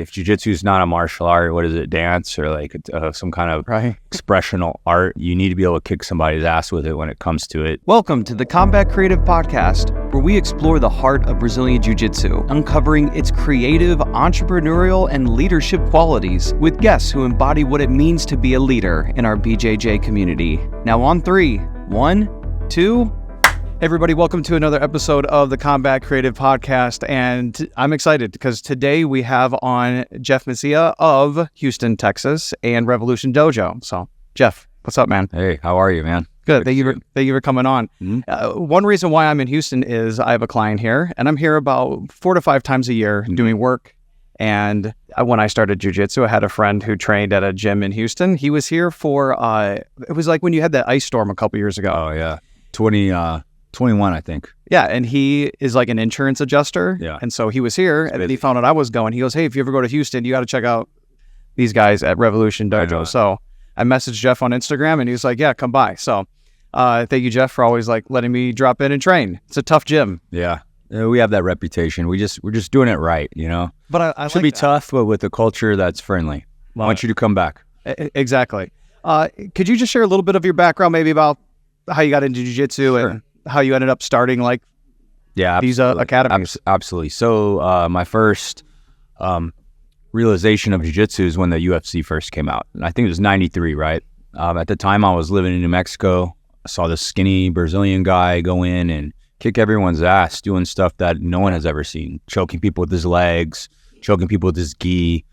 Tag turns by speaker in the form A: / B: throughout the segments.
A: if jiu-jitsu is not a martial art, what is it, dance or like some kind of expressional art, you need to be able to kick somebody's ass with it when it comes to it.
B: Welcome to the Combat Creative Podcast, where we explore the heart of Brazilian Jiu-Jitsu, uncovering its creative, entrepreneurial, and leadership qualities with guests who embody what it means to be a leader in our BJJ community. Now on 3, 1, 2... Everybody, welcome to another episode of the Combat Creative Podcast, and I'm excited because today we have on Jeff Messina of Houston, Texas, and Revolution Dojo. So, Jeff, what's up, man?
A: Hey, how are you, man?
B: Good. Thank you for coming on. One reason why I'm in Houston is I have a client here, and I'm here about 4 to 5 times a year doing work. And when I started jiu-jitsu, I had a friend who trained at a gym in Houston. He was here for it was like when you had that ice storm a couple years ago.
A: Oh yeah, 21, I think.
B: Yeah, and he is like an insurance adjuster.
A: Yeah.
B: And so he was here, and then he found out I was going. He goes, hey, if you ever go to Houston, you got to check out these guys at Revolution Dojo. So I messaged Jeff on Instagram, and he was like, yeah, come by. So thank you, Jeff, for always like letting me drop in and train. It's a tough gym.
A: Yeah. We have that reputation. We're just doing it right, you know?
B: But I
A: should be tough, but with a culture that's friendly. I want you to come back.
B: Exactly. Could you just share a little bit of your background, maybe about how you got into jiu-jitsu and how you ended up starting like these academies?
A: Absolutely. So my first realization of jiu-jitsu is when the UFC first came out. And I think it was 93, right? At the time I was living in New Mexico. I saw this skinny Brazilian guy go in and kick everyone's ass, doing stuff that no one has ever seen, choking people with his legs, choking people with his gi,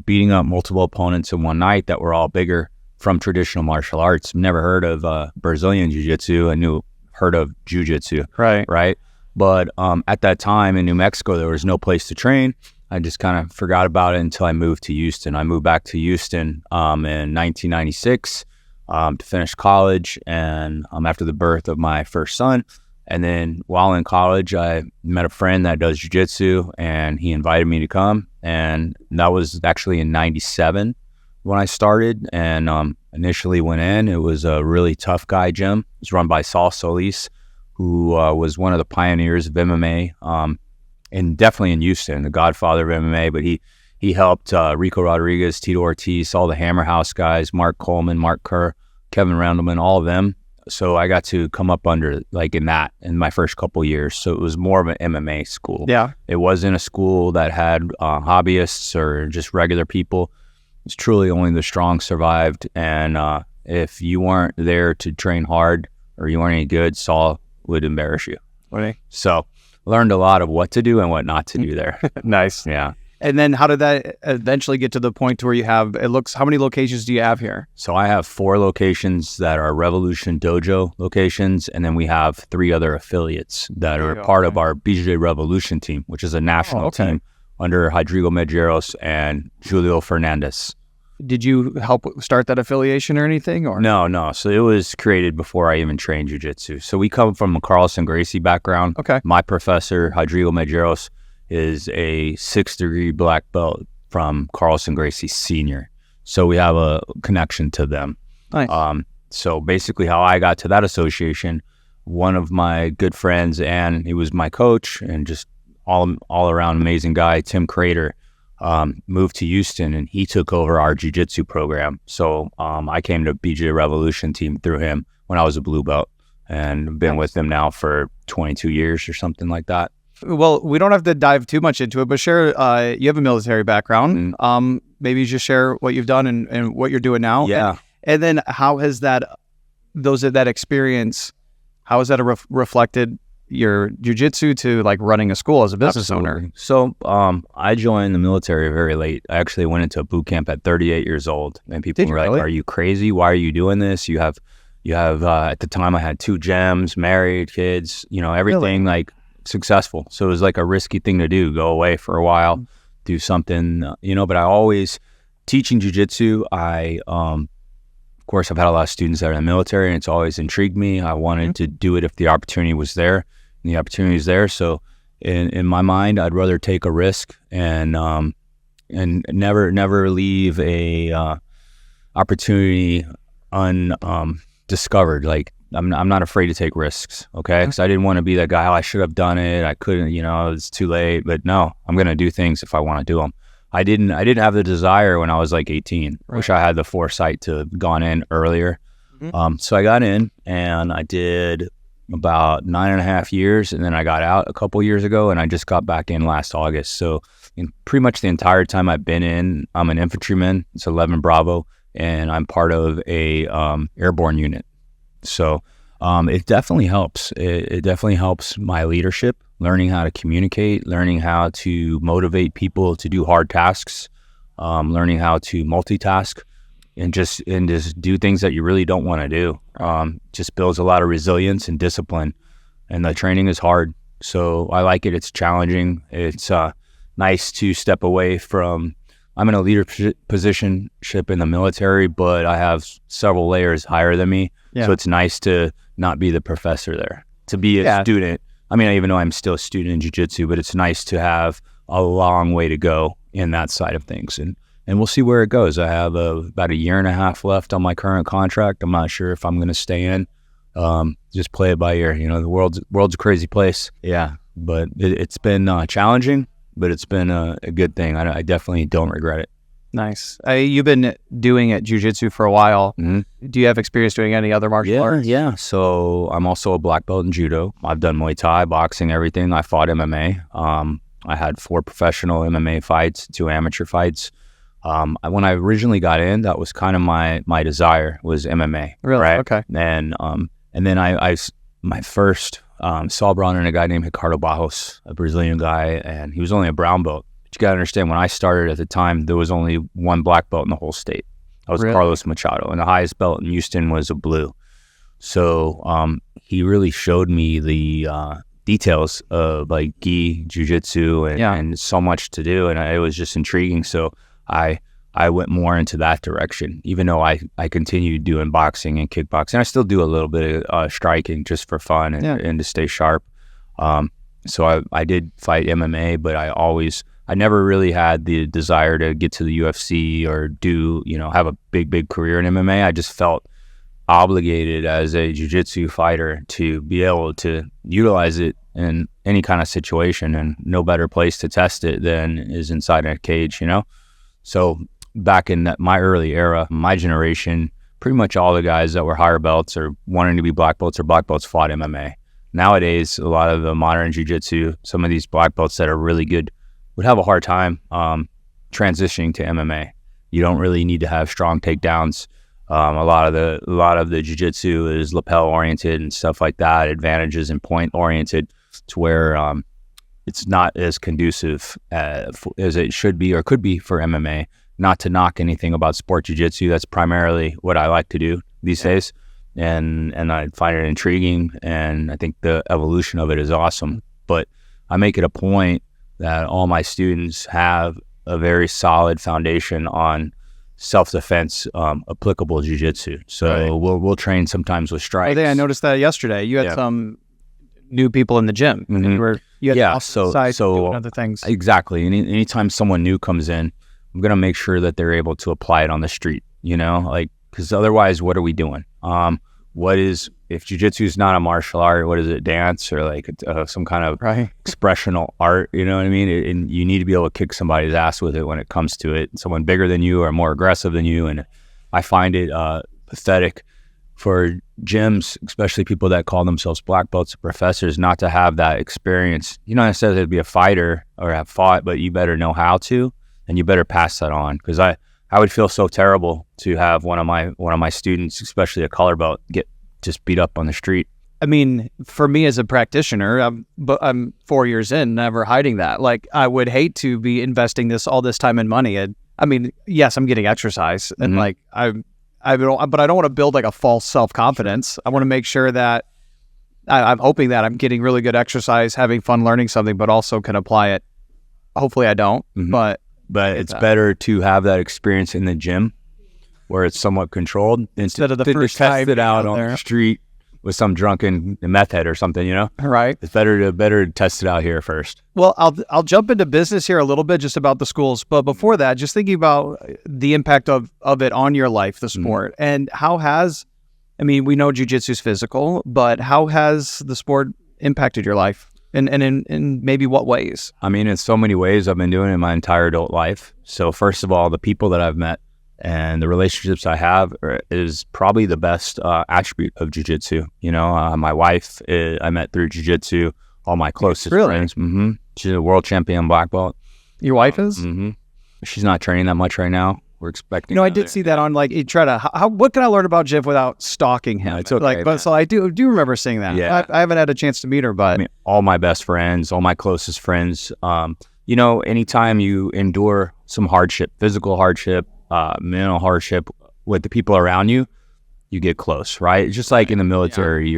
A: beating up multiple opponents in one night that were all bigger from traditional martial arts. Never heard of Brazilian jiu-jitsu. I heard of jiu-jitsu, right? But at that time in New Mexico, there was no place to train. I just kind of forgot about it until I moved to Houston. I moved back to Houston in 1996 to finish college, and after the birth of my first son. And then while in college, I met a friend that does jiu-jitsu, and he invited me to come. And that was actually in 97 when I started, and initially went in. It was a really tough guy gym. It was run by Saul Solis, who was one of the pioneers of MMA, and definitely in Houston, the godfather of MMA. But he helped Rico Rodriguez, Tito Ortiz, all the Hammer House guys, Mark Coleman, Mark Kerr, Kevin Randleman, all of them. So I got to come up under like in my first couple years. So it was more of an MMA school.
B: Yeah,
A: it wasn't a school that had hobbyists or just regular people. It's truly only the strong survived, and if you weren't there to train hard or you weren't any good, Saul would embarrass you.
B: Really?
A: So learned a lot of what to do and what not to do there.
B: Nice.
A: Yeah.
B: And then how did that eventually get to the point to where you have, how many locations do you have here?
A: So I have 4 locations that are Revolution Dojo locations, and then we have 3 other affiliates that are part of our BJJ Revolution team, which is a national team under Rodrigo Medeiros and Julio Fernandez.
B: Did you help start that affiliation or anything? Or
A: No. So it was created before I even trained jiu-jitsu. So we come from a Carlson Gracie background.
B: Okay.
A: My professor, Rodrigo Medeiros, is a 6th-degree black belt from Carlson Gracie Senior. So we have a connection to them.
B: Nice.
A: So basically how I got to that association, one of my good friends, and he was my coach and just all around amazing guy, Tim Crater, moved to Houston, and he took over our jiu-jitsu program. So I came to BJJ Revolution team through him when I was a blue belt, and been with them now for 22 years or something like that.
B: Well, we don't have to dive too much into it, but share, you have a military background. Maybe you just share what you've done and what you're doing now.
A: Yeah.
B: And then how has that experience, how has that reflected your jiu-jitsu to like running a school as a business owner? So
A: I joined the military very late. I actually went into a boot camp at 38 years old, and people were like, are you crazy? Why are you doing this? You have at the time I had 2 gyms, married, kids, everything like successful. So it was like a risky thing to do, go away for a while, do something, but I always teaching jiu-jitsu. Of course, I've had a lot of students that are in the military, and it's always intrigued me. I wanted to do it if the opportunity was there, and the opportunity is there. So in my mind, I'd rather take a risk and never leave a opportunity undiscovered. Like I'm not afraid to take risks, okay? Because I didn't want to be that guy, I should have done it, I couldn't, it's too late. But no, I'm going to do things if I want to do them. I didn't have the desire when I was like 18.
B: Right.
A: Wish I had the foresight to have gone in earlier. So I got in and I did about 9.5 years, and then I got out a couple years ago, and I just got back in last August. So in pretty much the entire time I've been in, I'm an infantryman. It's 11 Bravo, and I'm part of a airborne unit. So it definitely helps. It definitely helps my leadership, learning how to communicate, learning how to motivate people to do hard tasks, learning how to multitask, and just do things that you really don't want to do. Just builds a lot of resilience and discipline, and the training is hard. So I like it. It's challenging. It's nice to step away from. I'm in a leadership positionship in the military, but I have several layers higher than me. Yeah. So it's nice to not be the professor there, to be a student. I mean, even though I'm still a student in jiu-jitsu, but it's nice to have a long way to go in that side of things. And we'll see where it goes. I have about 1.5 years left on my current contract. I'm not sure if I'm going to stay in. Just play it by ear. You know, the world's a crazy place. Yeah, but it's been challenging, but it's been a good thing. I definitely don't regret it.
B: Nice. You've been doing jiu-jitsu for a while. Mm-hmm. Do you have experience doing any other martial arts?
A: Yeah. So I'm also a black belt in judo. I've done Muay Thai, boxing, everything. I fought MMA. I had 4 professional MMA fights, 2 amateur fights. When I originally got in, that was kind of my desire was MMA.
B: Really?
A: Right?
B: Okay.
A: And then I my first saw brought in a guy named Ricardo Barros, a Brazilian guy, and he was only a brown belt. But you got to understand, when I started at the time, there was only 1 black belt in the whole state. That was Carlos Machado, and the highest belt in Houston was a blue. So he really showed me the details of like gi, jiu-jitsu, and so much to do, and it was just intriguing. So I went more into that direction, even though I continued doing boxing and kickboxing. I still do a little bit of striking just for fun and to stay sharp. So I did fight MMA, but I never really had the desire to get to the UFC or have a big career in MMA. I just felt obligated as a jiu-jitsu fighter to be able to utilize it in any kind of situation, and no better place to test it than is inside a cage, So back in my early era, my generation, pretty much all the guys that were higher belts or wanting to be black belts or black belts fought MMA. Nowadays, a lot of the modern jiu-jitsu, some of these black belts that are really good would have a hard time transitioning to MMA. You don't really need to have strong takedowns. A lot of the jiu-jitsu is lapel oriented and stuff like that, advantages and point oriented, to where it's not as conducive as it should be or could be for MMA. Not to knock anything about sport jiu-jitsu, that's primarily what I like to do these days, and I find it intriguing, and I think the evolution of it is awesome. But I make it a point that all my students have a very solid foundation on self-defense applicable jiu-jitsu. So we'll train sometimes with strikes.
B: I noticed that yesterday. You had some new people in the gym.
A: Mm-hmm.
B: You had doing other things.
A: Exactly. Anytime someone new comes in, I'm going to make sure that they're able to apply it on the street, because otherwise, what are we doing? If jiu-jitsu is not a martial art, what is it, dance or like some kind of expressional art, you know what I mean? And you need to be able to kick somebody's ass with it when it comes to it. Someone bigger than you or more aggressive than you. And I find it pathetic for gyms, especially people that call themselves black belts or professors, not to have that experience. You don't necessarily have to be a fighter or have fought, but you better know how to, and you better pass that on. Because I would feel so terrible to have one of my students, especially a color belt, get just beat up on the street.
B: I mean, for me as a practitioner, I'm 4 years in, never hiding that. Like, I would hate to be investing all this time and money. And I mean, yes, I'm getting exercise, and but I don't want to build like a false self-confidence. I want to make sure that I'm hoping that I'm getting really good exercise, having fun learning something, but also can apply it. Hopefully I don't, but
A: it's better to have that experience in the gym where it's somewhat controlled
B: instead of the first
A: test
B: time
A: it out on the street with some drunken meth head or something,
B: Right.
A: It's better to test it out here first.
B: Well, I'll jump into business here a little bit, just about the schools. But before that, just thinking about the impact of it on your life, the sport, and we know jiu-jitsu is physical, but how has the sport impacted your life? And in maybe what ways?
A: I mean, in so many ways. I've been doing it my entire adult life. So first of all, the people that I've met and the relationships I have is probably the best attribute of jiu-jitsu. You know, my wife, I met through jiu-jitsu. All my closest friends. Mm-hmm. She's a world champion black belt.
B: Your wife is?
A: Mm-hmm. She's not training that much right now. We're expecting.
B: I did see that on you try to. What can I learn about Jiv without stalking him?
A: No, it's okay.
B: But so I do remember seeing that.
A: Yeah.
B: I haven't had a chance to meet her, but
A: I mean, all my best friends, all my closest friends. Anytime you endure some hardship, physical hardship, mental hardship with the people around you, you get close, right? It's just like in the military,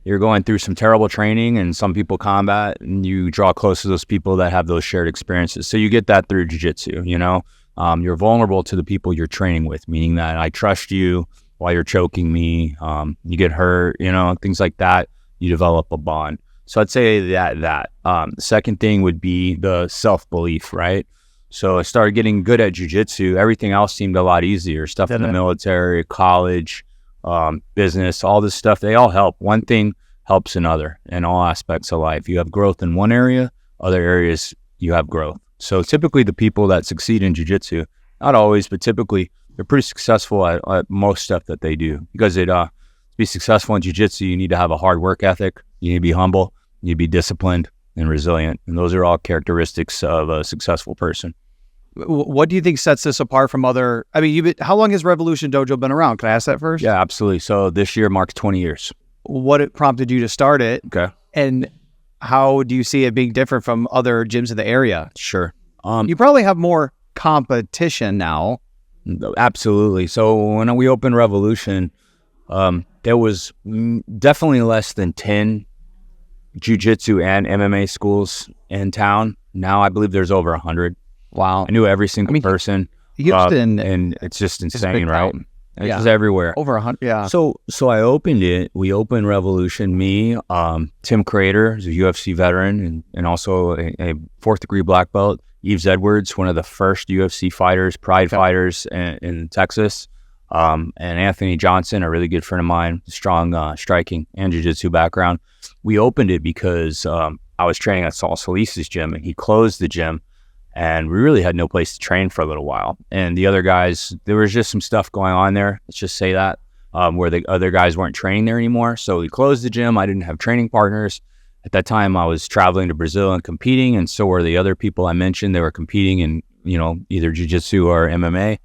A: you're going through some terrible training and some people combat, and you draw close to those people that have those shared experiences. So you get that through jiu-jitsu, you're vulnerable to the people you're training with, meaning that I trust you while you're choking me. You get hurt, things like that. You develop a bond. So I'd say that. The second thing would be the self-belief, right? So I started getting good at jiu-jitsu. Everything else seemed a lot easier. Stuff in the military, college, business, all this stuff, they all help. One thing helps another in all aspects of life. You have growth in one area, other areas you have growth. So typically the people that succeed in jiu-jitsu, not always, but typically they're pretty successful at most stuff that they do. Because to be successful in jiu-jitsu, you need to have a hard work ethic, you need to be humble, you need to be disciplined and resilient. And those are all characteristics of a successful person.
B: What do you think sets this apart from other? I mean, how long has Revolution Dojo been around? Can I ask that first?
A: Yeah, absolutely. So this year marks 20 years.
B: What prompted you to start it?
A: Okay.
B: And how do you see it being different from other gyms in the area?
A: Sure.
B: You probably have more competition now.
A: Absolutely. So when we opened Revolution, there was definitely less than 10 jiu-jitsu and MMA schools in town. Now I believe there's over 100.
B: Wow.
A: I knew every single person.
B: Houston,
A: and it's just insane, right? It's just everywhere.
B: Over 100, yeah.
A: So I opened it. We opened Revolution. Me, Tim Crater, who's a UFC veteran and also a fourth degree black belt. Yves Edwards, one of the first UFC fighters, Pride fighters in Texas. And Anthony Johnson, a really good friend of mine, strong striking and jiu-jitsu background. We opened it because I was training at Saul Solis's gym, and he closed the gym. And we really had no place to train for a little while. And the other guys, there was just some stuff going on there. Let's just say that, where the other guys weren't training there anymore. So we closed the gym. I didn't have training partners. At that time, I was traveling to Brazil and competing. And so were the other people I mentioned. They were competing in, either jiu-jitsu or MMA.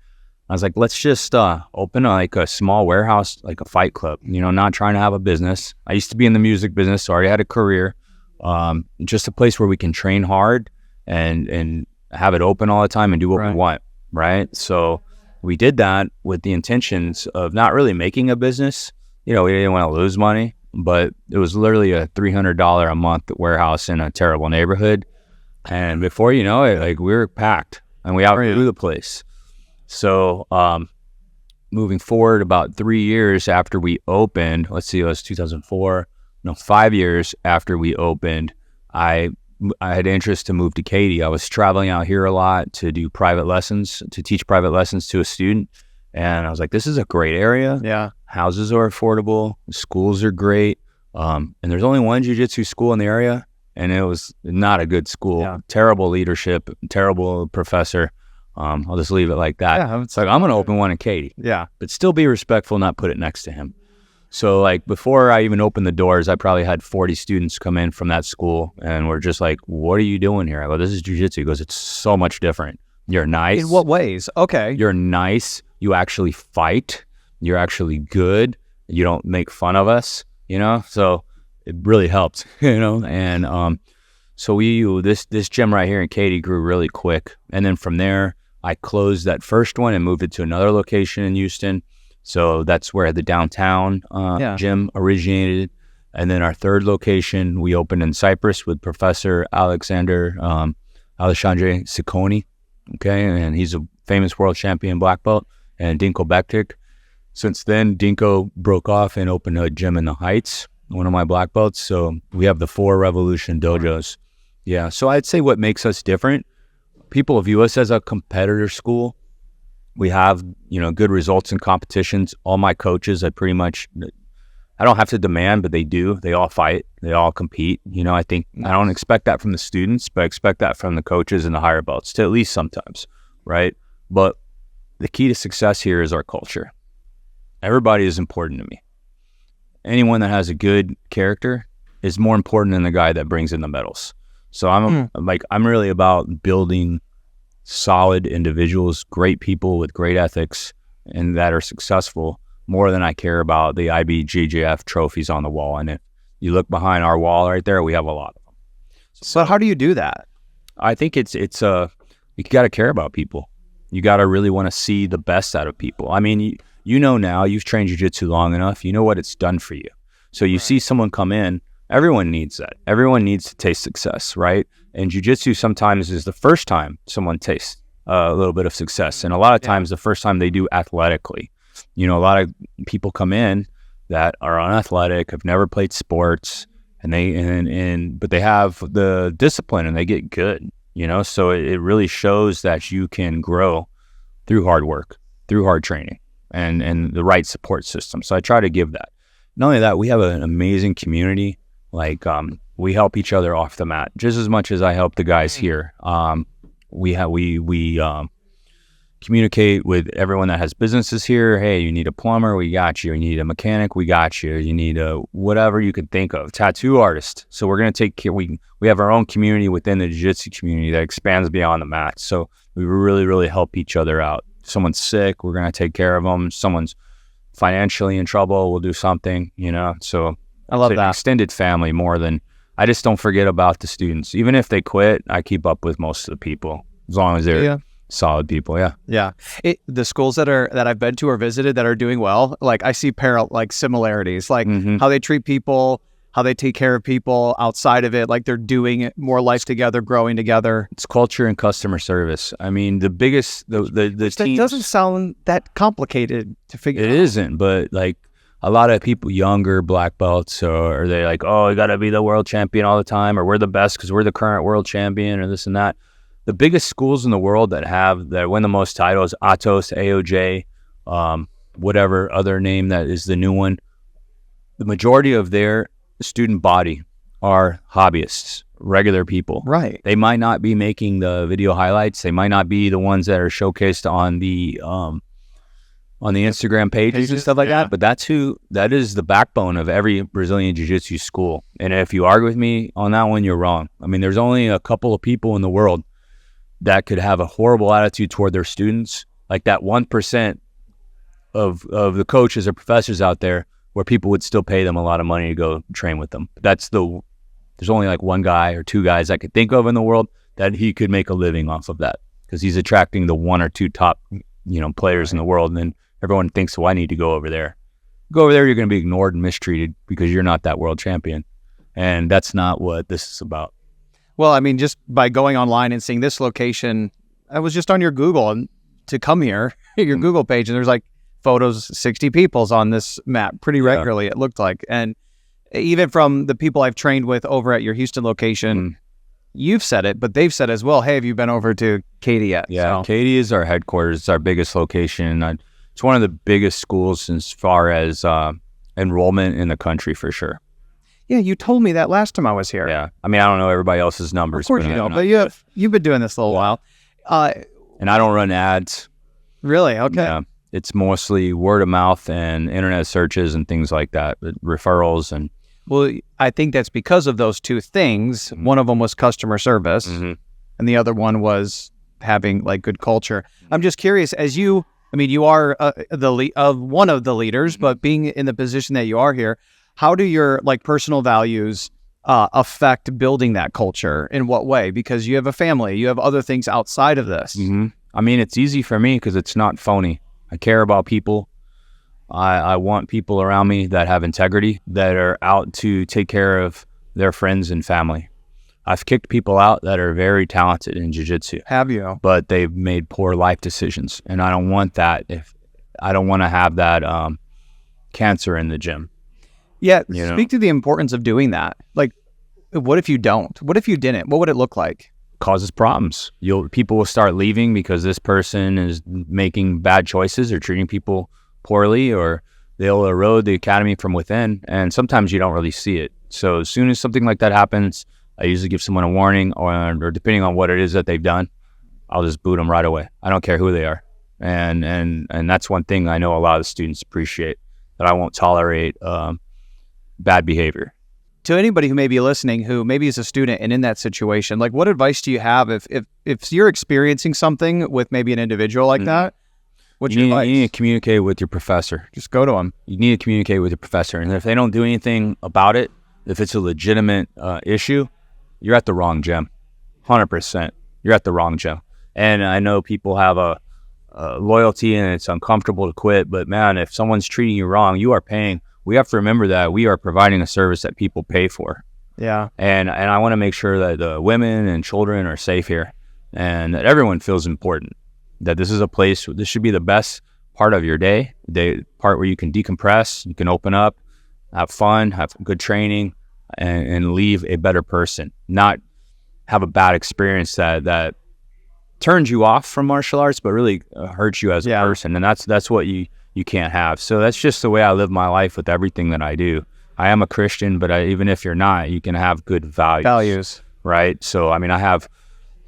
A: I was like, let's just open a small warehouse, like a fight club, not trying to have a business. I used to be in the music business, so I already had a career. Just a place where we can train hard and have it open all the time and do what we want, right? So we did that with the intentions of not really making a business. We didn't want to lose money, but it was literally a $300 a month warehouse in a terrible neighborhood. And before you know it, we were packed and we outgrew the place. So moving forward about 3 years after we opened, let's see, it was 2004, 5 years after we opened, I had interest to move to Katy. I was traveling out here a lot to do private lessons, to teach private lessons to a student. And I was like, this is a great area.
B: Yeah.
A: Houses are affordable. Schools are great. And there's only one jiu-jitsu school in the area. And it was not a good school. Yeah. Terrible leadership, terrible professor. I'll just leave it like that. Yeah, it's like, I'm going to open one in Katy.
B: Yeah.
A: But still be respectful, not put it next to him. So before I even opened the doors, I probably had 40 students come in from that school, and we're just like, what are you doing here? I go, this is jiu-jitsu. He goes, it's so much different. You're nice.
B: In what ways? Okay.
A: You're nice. You actually fight. You're actually good. You don't make fun of us, So it really helped, And so this gym right here in Katy grew really quick. And then from there, I closed that first one and moved it to another location in Houston. So that's where the downtown gym originated. And then our third location, we opened in Cyprus with Professor Alexandre Ciccone. Okay. And he's a famous world champion black belt, and Dinko Bektic. Since then, Dinko broke off and opened a gym in the Heights, one of my black belts. So we have the 4 Revolution Dojos. Yeah. So I'd say what makes us different, people view us as a competitor school. We have, good results in competitions. All my coaches, I pretty much I don't have to demand, but they do. They all fight. They all compete. I think I don't expect that from the students, but I expect that from the coaches and the higher belts, to at least sometimes, right? But the key to success here is our culture. Everybody is important to me. Anyone that has a good character is more important than the guy that brings in the medals. So I'm really about building solid individuals, great people with great ethics, and that are successful, more than I care about the IBJJF trophies on the wall. And if you look behind our wall right there, we have a lot of them.
B: So how do you do that?
A: I think it's you got to care about people. You got to really want to see the best out of people. I mean, now you've trained jiu-jitsu long enough, you know what it's done for you. So you see someone come in, everyone needs that. Everyone needs to taste success, right? And jiu-jitsu sometimes is the first time someone tastes a little bit of success. And a lot of times the first time they do athletically. A lot of people come in that are unathletic, have never played sports, but they have the discipline and they get good, so it really shows that you can grow through hard work, through hard training and the right support system. So I try to give that. Not only that, we have an amazing community. We help each other off the mat just as much as I help the guys here. We communicate with everyone that has businesses here. Hey, you need a plumber, we got you. You need a mechanic, we got you. You need a whatever you could think of, tattoo artist. So we're going to take care. We have our own community within the jiu-jitsu community that expands beyond the mat. So we really, really help each other out. If someone's sick, we're going to take care of them. Someone's financially in trouble, we'll do something, So
B: I love
A: it's
B: that.
A: An extended family more than, I just don't forget about the students. Even if they quit, I keep up with most of the people as long as they're solid people.
B: Yeah. The schools that I've been to or visited that are doing well, I see similarities, how they treat people, how they take care of people outside of it, they're doing it, more life together, growing together.
A: It's culture and customer service. I mean, the biggest, the
B: That
A: teams,
B: doesn't sound that complicated to figure out.
A: It isn't, but a lot of people, younger black belts, or they oh, we got to be the world champion all the time, or we're the best because we're the current world champion, or this and that. The biggest schools in the world that win the most titles, Atos, AOJ, whatever other name that is the new one, the majority of their student body are hobbyists, regular people.
B: Right. They
A: might not be making the video highlights. They might not be the ones that are showcased on the Instagram pages and stuff like that. But that is the backbone of every Brazilian Jiu-Jitsu school. And if you argue with me on that one, you're wrong. I mean, there's only a couple of people in the world that could have a horrible attitude toward their students, like that 1% of the coaches or professors out there where people would still pay them a lot of money to go train with them. There's only one guy or two guys I could think of in the world that he could make a living off of that, because he's attracting the one or two top, players in the world. And then everyone thinks, well, I need to go over there. Go over there, you're going to be ignored and mistreated because you're not that world champion. And that's not what this is about.
B: Well, I mean, just by going online and seeing this location, I was just on your Google and to come here, your Google page, and there's photos, 60 people's on this map pretty regularly, it looked like. And even from the people I've trained with over at your Houston location, you've said it, but they've said as well, hey, have you been over to Katy yet?
A: Yeah, so Katy is our headquarters. It's our biggest location. It's one of the biggest schools as far as enrollment in the country, for sure.
B: Yeah, you told me that last time I was here.
A: Yeah. I mean, I don't know everybody else's numbers.
B: Of course you don't, but you've been doing this a little while.
A: And I don't run ads.
B: Really? Okay.
A: Yeah. It's mostly word of mouth and internet searches and things like that, referrals. And
B: well, I think that's because of those two things. One of them was customer service, and the other one was having good culture. I'm just curious, you are one of the leaders, but being in the position that you are here, how do your personal values affect building that culture? In what way? Because you have a family, you have other things outside of this.
A: I mean, it's easy for me because it's not phony. I care about people. I want people around me that have integrity, that are out to take care of their friends and family. I've kicked people out that are very talented in jiu-jitsu.
B: Have you?
A: But they've made poor life decisions, and I don't want that. I don't want to have that cancer in the gym.
B: Yeah, speak to the importance of doing that. What if you don't? What if you didn't? What would it look like?
A: Causes problems. People will start leaving because this person is making bad choices or treating people poorly, or they'll erode the academy from within, and sometimes you don't really see it. So as soon as something like that happens, I usually give someone a warning, or depending on what it is that they've done, I'll just boot them right away. I don't care who they are. And that's one thing I know a lot of the students appreciate, that I won't tolerate bad behavior.
B: To anybody who may be listening, who maybe is a student and in that situation, like, what advice do you have if you're experiencing something with maybe an individual like that? What's your advice?
A: You need to communicate with your professor.
B: Just go to them.
A: You need to communicate with your professor. And if they don't do anything about it, if it's a legitimate issue, you're at the wrong gym. 100%. You're at the wrong gym. And I know people have a loyalty and it's uncomfortable to quit, but man, if someone's treating you wrong, you are paying. We have to remember that we are providing a service that people pay for.
B: Yeah.
A: And I want to make sure that the women and children are safe here, and that everyone feels important, that this is a place, this should be the best part of your day, the part where you can decompress, you can open up, have fun, have good training, and leave a better person, not have a bad experience that turns you off from martial arts, but really hurts you as a person. And that's what you can't have. So that's just the way I live my life with everything that I do. I am a Christian, but even if you're not, you can have good values. Right? So, I mean, I have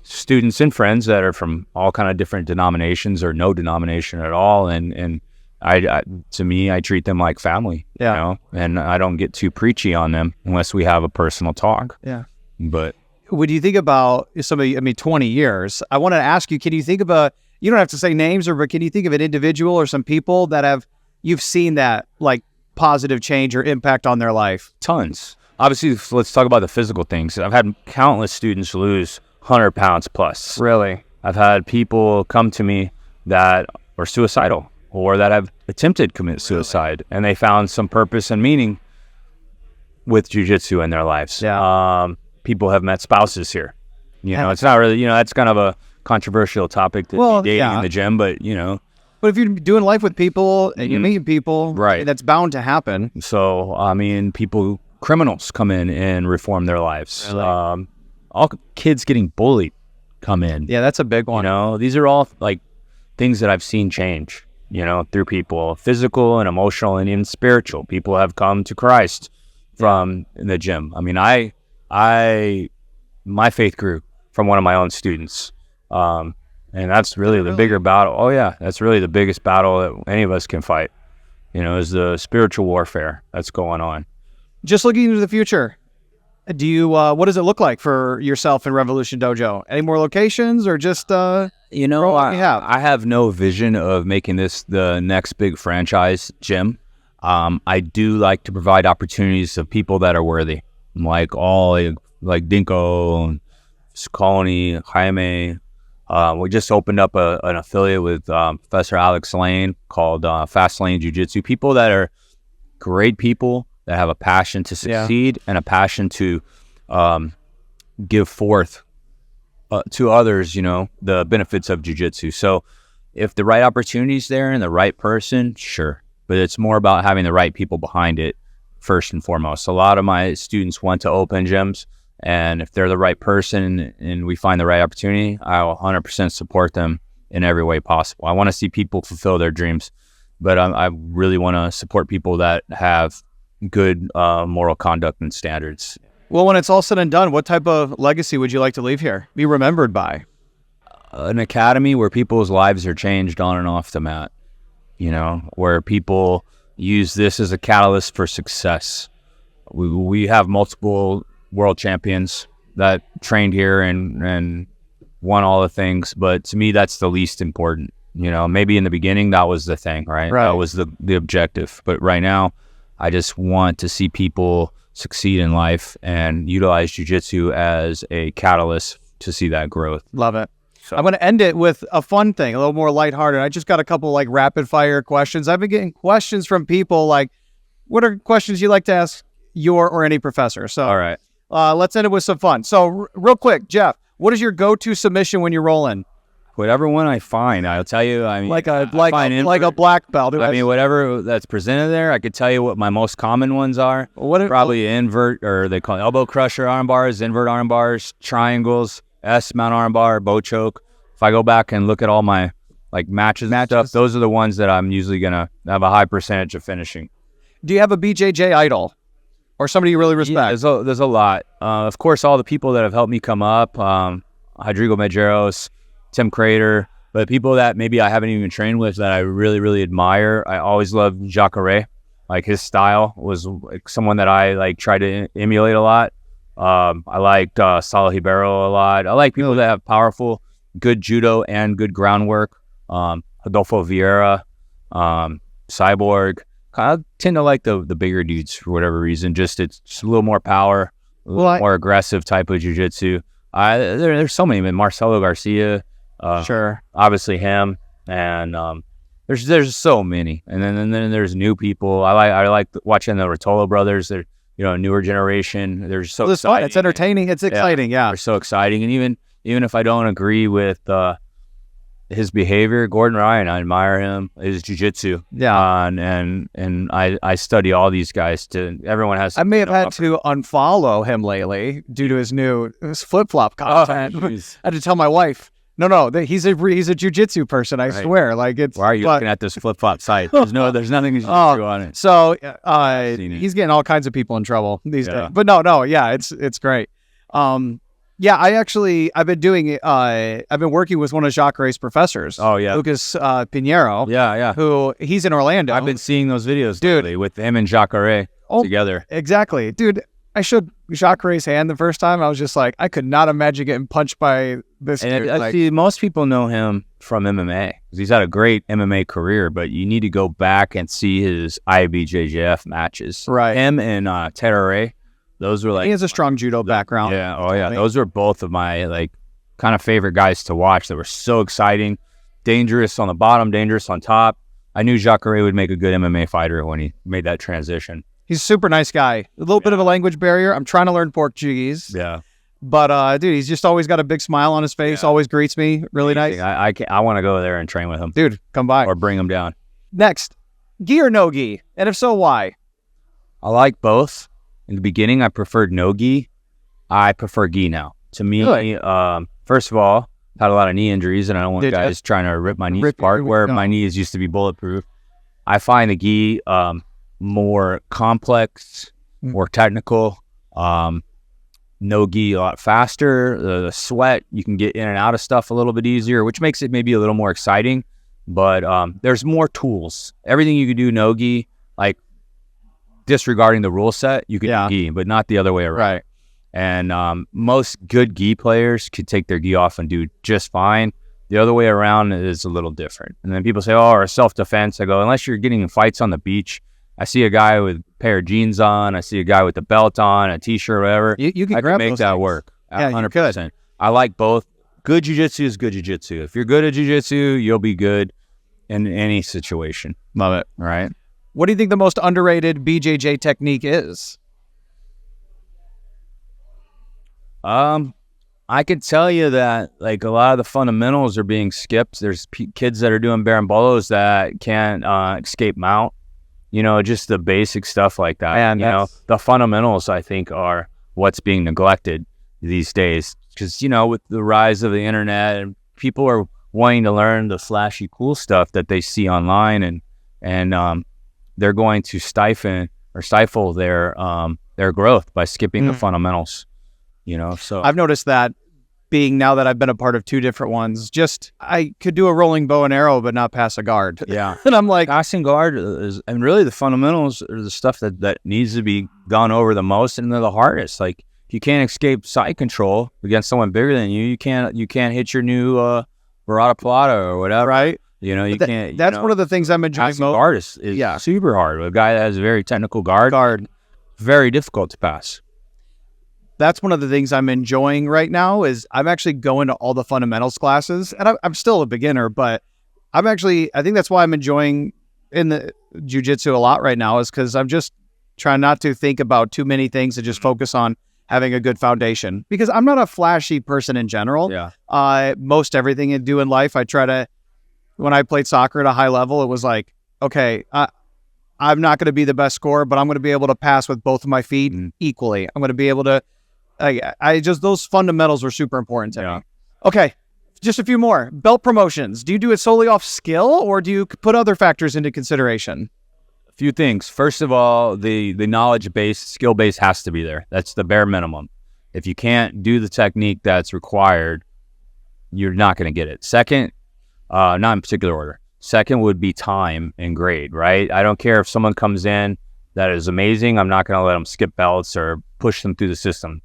A: students and friends that are from all kind of different denominations or no denomination at all. And I to me, I treat them like family, you know, and I don't get too preachy on them unless we have a personal talk.
B: Yeah.
A: But
B: when you think about somebody, 20 years, I want to ask you, can you think about, you don't have to say names, but can you think of an individual or some people that you've seen that like positive change or impact on their life?
A: Tons. Obviously, let's talk about the physical things. I've had countless students lose 100 pounds plus.
B: Really?
A: I've had people come to me that are suicidal or that have attempted to commit suicide, and they found some purpose and meaning with jiu-jitsu in their lives.
B: Yeah.
A: People have met spouses here. You know, it's not really, that's kind of a controversial topic to be dating in the gym, but
B: But if you're doing life with people and you're meeting people,
A: right,
B: that's bound to happen.
A: So, I mean, criminals come in and reform their lives.
B: Really?
A: All kids getting bullied come in.
B: Yeah, that's a big one.
A: These are all like things that I've seen change, through people, physical and emotional and even spiritual. People have come to Christ from the gym. I mean, my faith grew from one of my own students. And that's really the bigger battle. Oh yeah, that's really the biggest battle that any of us can fight, is the spiritual warfare that's going on.
B: Just looking into the future, do you, what does it look like for yourself in Revolution Dojo? Any more locations or just,
A: I have no vision of making this the next big franchise gym. I do like to provide opportunities of people that are worthy, like Dinko, and Colony, Jaime. We just opened up an affiliate with Professor Alex Lane called Fast Lane Jiu-Jitsu. People that are great people that have a passion to succeed and a passion to give forth to others, the benefits of jiu-jitsu. So if the right opportunity's there and the right person, sure. But it's more about having the right people behind it first and foremost. A lot of my students want to open gyms, and if they're the right person and we find the right opportunity, I will 100% support them in every way possible. I want to see people fulfill their dreams, but I really want to support people that have good moral conduct and standards.
B: Well, when it's all said and done, what type of legacy would you like to leave here, be remembered by?
A: An academy where people's lives are changed on and off the mat, where people use this as a catalyst for success. We have multiple world champions that trained here and won all the things, but to me, that's the least important. Maybe in the beginning, that was the thing, right? That was the objective. But right now, I just want to see people succeed in life and utilize jiu-jitsu as a catalyst to see that growth.
B: Love it. So I'm going to end it with a fun thing, a little more lighthearted. I just got a couple rapid fire questions. I've been getting questions from people like, what are questions you like to ask your or any professor? So
A: all right,
B: let's end it with some fun. So real quick, Jeff, what is your go-to submission when you're rolling?
A: Whatever one I find, I'll tell you. I mean,
B: like a black belt.
A: I mean, whatever that's presented there, I could tell you what my most common ones are. Probably invert, or they call it elbow crusher arm bars, invert arm bars, triangles, S mount arm bar, bow choke. If I go back and look at all my like matches and stuff, those are the ones that I'm usually going to have a high percentage of finishing.
B: Do you have a BJJ idol or somebody you really respect?
A: Yeah, there's a lot. Of course, all the people that have helped me come up, Rodrigo Medeiros, Tim Crater, but people that maybe I haven't even trained with that I really, really admire. I always loved Jacare. Like his style was like someone that I like try to emulate a lot. I liked Salo Ribeiro a lot. I like people that have powerful, good judo and good groundwork. Adolfo Vieira, Cyborg. I tend to like the bigger dudes for whatever reason. It's a little more power, more aggressive type of jiu-jitsu. There's so many. Marcelo Garcia,
B: sure,
A: obviously him, and there's so many. And then there's new people. I like watching the Rotolo brothers. They're newer generation. They're so exciting.
B: It's entertaining. It's exciting. Yeah,
A: they're so exciting. And even if I don't agree with his behavior, Gordon Ryan, I admire him. His jiu-jitsu.
B: Yeah.
A: And I study all these guys. Everyone has.
B: I may have had to unfollow him lately due to his flip-flop content. I had to tell my wife, no, he's a jiu-jitsu person. I swear. Like it's.
A: Why are you looking at this flip-flop site? There's nothing jiu-jitsu on it.
B: So he's getting all kinds of people in trouble these days. But no, yeah, it's great. Yeah, I've been working with one of Jacare's professors.
A: Oh, yeah.
B: Lucas Pinheiro.
A: Yeah.
B: Who, he's in Orlando.
A: I've been seeing those videos, dude, with him and Jacare together.
B: Exactly. Dude, I shook Jacare's hand the first time. I was just like, I could not imagine getting punched by this dude.
A: I see most people know him from MMA. He's had a great MMA career, but you need to go back and see his IBJJF matches.
B: Right.
A: Him and Terere. Those were like,
B: he has a strong judo background.
A: Yeah. Oh yeah. Those were both of my like kind of favorite guys to watch. That were so exciting, dangerous on the bottom, dangerous on top. I knew Jacare would make a good MMA fighter when he made that transition.
B: He's a super nice guy. A little bit of a language barrier. I'm trying to learn Portuguese.
A: Yeah.
B: But dude, he's just always got a big smile on his face. Yeah. Always greets me. Really nice.
A: I want to go there and train with him.
B: Dude, come by
A: or bring him down.
B: Next, gi or no gi, and if so, why?
A: I like both. In the beginning, I preferred no gi. I prefer gi now. To me, first of all, had a lot of knee injuries, and I don't want guys trying to rip my knees apart where my knees used to be bulletproof. I find the gi more complex, more technical. No gi a lot faster. The sweat, you can get in and out of stuff a little bit easier, which makes it maybe a little more exciting. But there's more tools. Everything you could do no gi, like disregarding the rule set, you could do gi, but not the other way around.
B: Right.
A: And most good gi players could take their gi off and do just fine. The other way around is a little different. And then people say, or self-defense. I go, unless you're getting in fights on the beach, I see a guy with a pair of jeans on, I see a guy with a belt on, a t-shirt, whatever.
B: You can
A: make that work.
B: Yeah,
A: 100%. I like both. Good jiu-jitsu is good jiu-jitsu. If you're good at jiu-jitsu, you'll be good in any situation.
B: Love it.
A: All right.
B: What do you think the most underrated BJJ technique is?
A: I could tell you that like a lot of the fundamentals are being skipped. There's kids that are doing barambolos that can't escape mount. Just the basic stuff like that.
B: And
A: the fundamentals I think are what's being neglected these days. Because with the rise of the internet, and people are wanting to learn the flashy, cool stuff that they see online, and they're going to stifle their growth by skipping the fundamentals. So
B: I've noticed that now that I've been a part of two different ones, I could do a rolling bow and arrow, but not pass a guard.
A: Yeah.
B: And I'm like,
A: passing guard and really the fundamentals are the stuff that needs to be gone over the most, and they're the hardest. Like you can't escape side control against someone bigger than you. You can't hit your new Verata Plata or whatever.
B: Right.
A: You can't.
B: That's one of the things I'm enjoying most.
A: Guard is super hard. A guy that has a very technical guard, very difficult to pass.
B: That's one of the things I'm enjoying right now is I'm actually going to all the fundamentals classes, and I'm still a beginner, but I think that's why I'm enjoying in the jiu-jitsu a lot right now is because I'm just trying not to think about too many things and just focus on having a good foundation, because I'm not a flashy person in general.
A: Yeah.
B: Most everything I do in life, when I played soccer at a high level, it was like, okay, I'm not going to be the best scorer, but I'm going to be able to pass with both of my feet equally. I'm going to be able to, those fundamentals were super important to me. Okay. Just a few more. Belt promotions. Do you do it solely off skill, or do you put other factors into consideration?
A: A few things. First of all, the knowledge base, skill base has to be there. That's the bare minimum. If you can't do the technique that's required, you're not going to get it. Second, not in particular order. Second would be time and grade, right? I don't care if someone comes in that is amazing. I'm not going to let them skip belts or push them through the system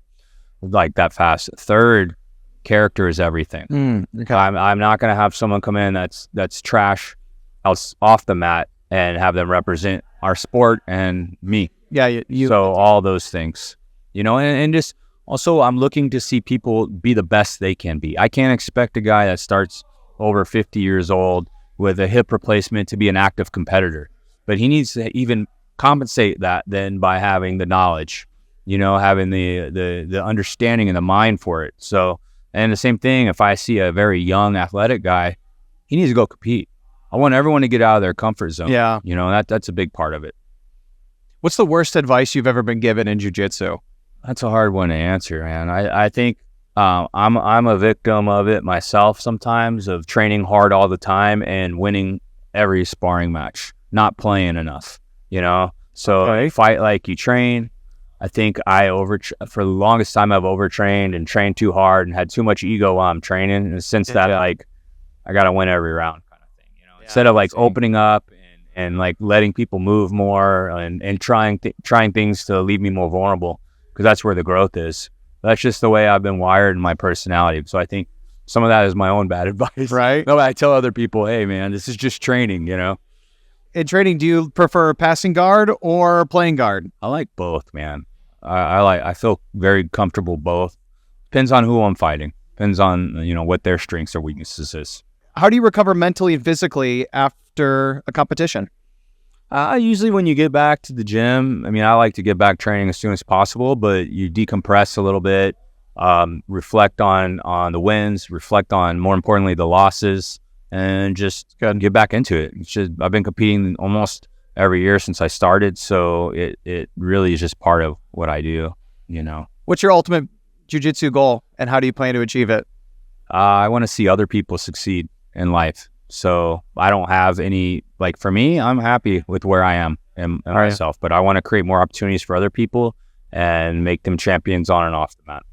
A: like that fast. Third, character is everything.
B: Okay.
A: I'm not going to have someone come in that's trash off the mat and have them represent our sport and me.
B: Yeah.
A: So all those things, and just also I'm looking to see people be the best they can be. I can't expect a guy that starts over 50 years old with a hip replacement to be an active competitor, but he needs to even compensate that then by having the knowledge, having the understanding and the mind for it. So, and the same thing, if I see a very young athletic guy, he needs to go compete. I want everyone to get out of their comfort zone. Yeah. That's a big part of it.
B: What's the worst advice you've ever been given in jiu-jitsu?
A: That's a hard one to answer, man. I think I'm a victim of it myself sometimes, of training hard all the time and winning every sparring match, not playing enough, So
B: Okay.
A: Fight like you train. I think for the longest time I've overtrained and trained too hard and had too much ego while I'm training. In the sense that I got to win every round kind of thing, instead of opening up and letting people move more and trying things to leave me more vulnerable, because that's where the growth is. That's just the way I've been wired in my personality. So I think some of that is my own bad advice.
B: Right.
A: No, I tell other people, hey man, this is just training,
B: In training, do you prefer passing guard or playing guard?
A: I like both, man. I feel very comfortable both. Depends on who I'm fighting. Depends on, what their strengths or weaknesses is.
B: How do you recover mentally and physically after a competition?
A: Usually when you get back to the gym, I like to get back training as soon as possible, but you decompress a little bit, reflect on the wins, reflect on, more importantly, the losses, and just get back into it. I've been competing almost every year since I started, so it really is just part of what I do,
B: What's your ultimate jiu-jitsu goal, and how do you plan to achieve it?
A: I want to see other people succeed in life. So I don't have any, for me, I'm happy with where I am and myself, but I want to create more opportunities for other people and make them champions on and off the mat.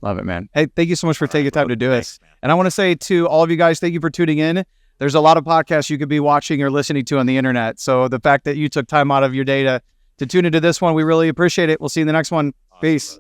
B: Love it, man. Hey, thank you so much for taking time to do it. And I want to say to all of you guys, thank you for tuning in. There's a lot of podcasts you could be watching or listening to on the internet. So the fact that you took time out of your day to tune into this one, we really appreciate it. We'll see you in the next one. Peace.